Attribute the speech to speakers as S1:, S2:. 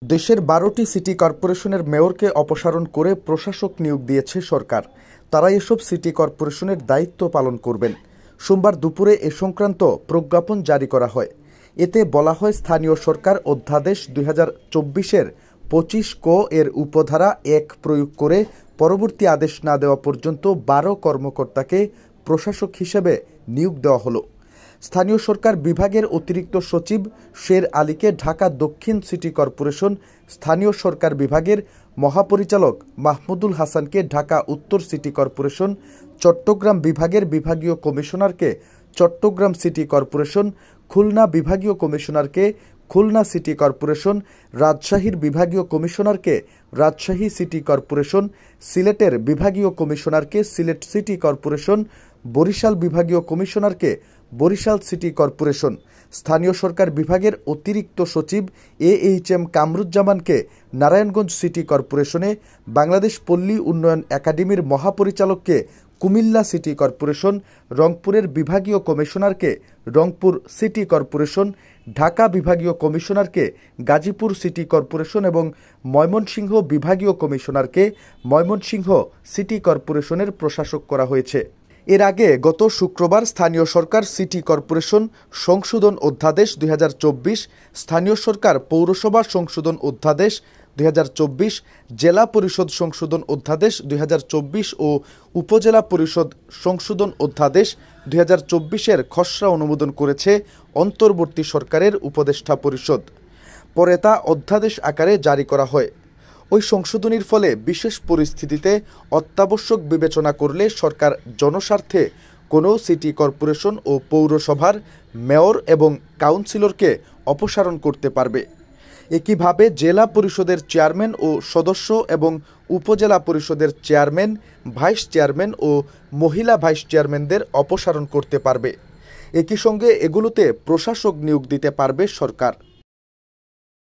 S1: দেশের ১২টি সিটি কর্পোরেশনের মেয়রকে অপসারণ করে প্রশাসক নিয়োগ দিয়েছে সরকার। তারা এসব সিটি কর্পোরেশনের দায়িত্ব পালন করবেন। সোমবার দুপুরে এ সংক্রান্ত প্রজ্ঞাপন জারি করা হয়। এতে বলা হয়, স্থানীয় সরকার অধ্যাদেশ ২০২৪-এর ২৫ ক এর উপধারা ১ প্রয়োগ করে পরবর্তী আদেশ না দেওয়া পর্যন্ত ১২ কর্মকর্তাকে প্রশাসক হিসেবে নিয়োগ দেওয়া হলো। স্থানীয় সরকার বিভাগের অতিরিক্ত সচিব শের আলীকে ঢাকা দক্ষিণ সিটি কর্পোরেশন, স্থানীয় সরকার বিভাগের মহাপরিচালক মাহমুদুল হাসানকে ঢাকা উত্তর সিটি কর্পোরেশন, চট্টগ্রাম বিভাগের বিভাগীয় কমিশনারকে চট্টগ্রাম সিটি কর্পোরেশন, খুলনা বিভাগীয় কমিশনারকে খুলনা সিটি কর্পোরেশন, রাজশাহীর বিভাগীয় কমিশনারকে রাজশাহী সিটি কর্পোরেশন, সিলেটের বিভাগীয় কমিশনারকে সিলেট সিটি কর্পোরেশন, বরিশাল বিভাগীয় কমিশনারকে বরিশাল সিটি কর্পোরেশন, স্থানীয় সরকার বিভাগের অতিরিক্ত সচিব AHM কামরুজ্জামানকে নারায়ণগঞ্জ সিটি কর্পোরেশনে, বাংলাদেশ পল্লী উন্নয়ন একাডেমির মহাপরিচালককে কুমিল্লা সিটি কর্পোরেশন, রংপুরের বিভাগীয় কমিশনারকে রংপুর সিটি কর্পোরেশন, ঢাকা বিভাগীয় কমিশনারকে গাজীপুর সিটি কর্পোরেশন এবং ময়মনসিংহ বিভাগীয় কমিশনারকে ময়মনসিংহ সিটি কর্পোরেশনের প্রশাসক করা হয়েছে। এর আগে গত শুক্রবার স্থানীয় সরকার সিটি কর্পোরেশন সংশোধন অধ্যাদেশ ২০২৪, স্থানীয় সরকার পৌরসভা সংশোধন অধ্যাদেশ ২০২৪, জেলা পরিষদ সংশোধন অধ্যাদেশ ২০২৪ ও উপজেলা পরিষদ সংশোধন অধ্যাদেশ ২০২৪-এর খসড়া অনুমোদন করেছে অন্তর্বর্তী সরকারের উপদেষ্টা পরিষদ। পরে তা অধ্যাদেশ আকারে জারি করা হয়। ওই সংশোধনীর ফলে বিশেষ পরিস্থিতিতে অত্যাবশ্যক বিবেচনা করলে সরকার জনস্বার্থে কোনো সিটি কর্পোরেশন ও পৌরসভার মেয়র এবং কাউন্সিলরকে অপসারণ করতে পারবে। একইভাবে জেলা পরিষদের চেয়ারম্যান ও সদস্য এবং উপজেলা পরিষদের চেয়ারম্যান, ভাইস চেয়ারম্যান ও মহিলা ভাইস চেয়ারম্যানদের অপসারণ করতে পারবে। একই সঙ্গে এগুলোতে প্রশাসক নিয়োগ দিতে পারবে সরকার।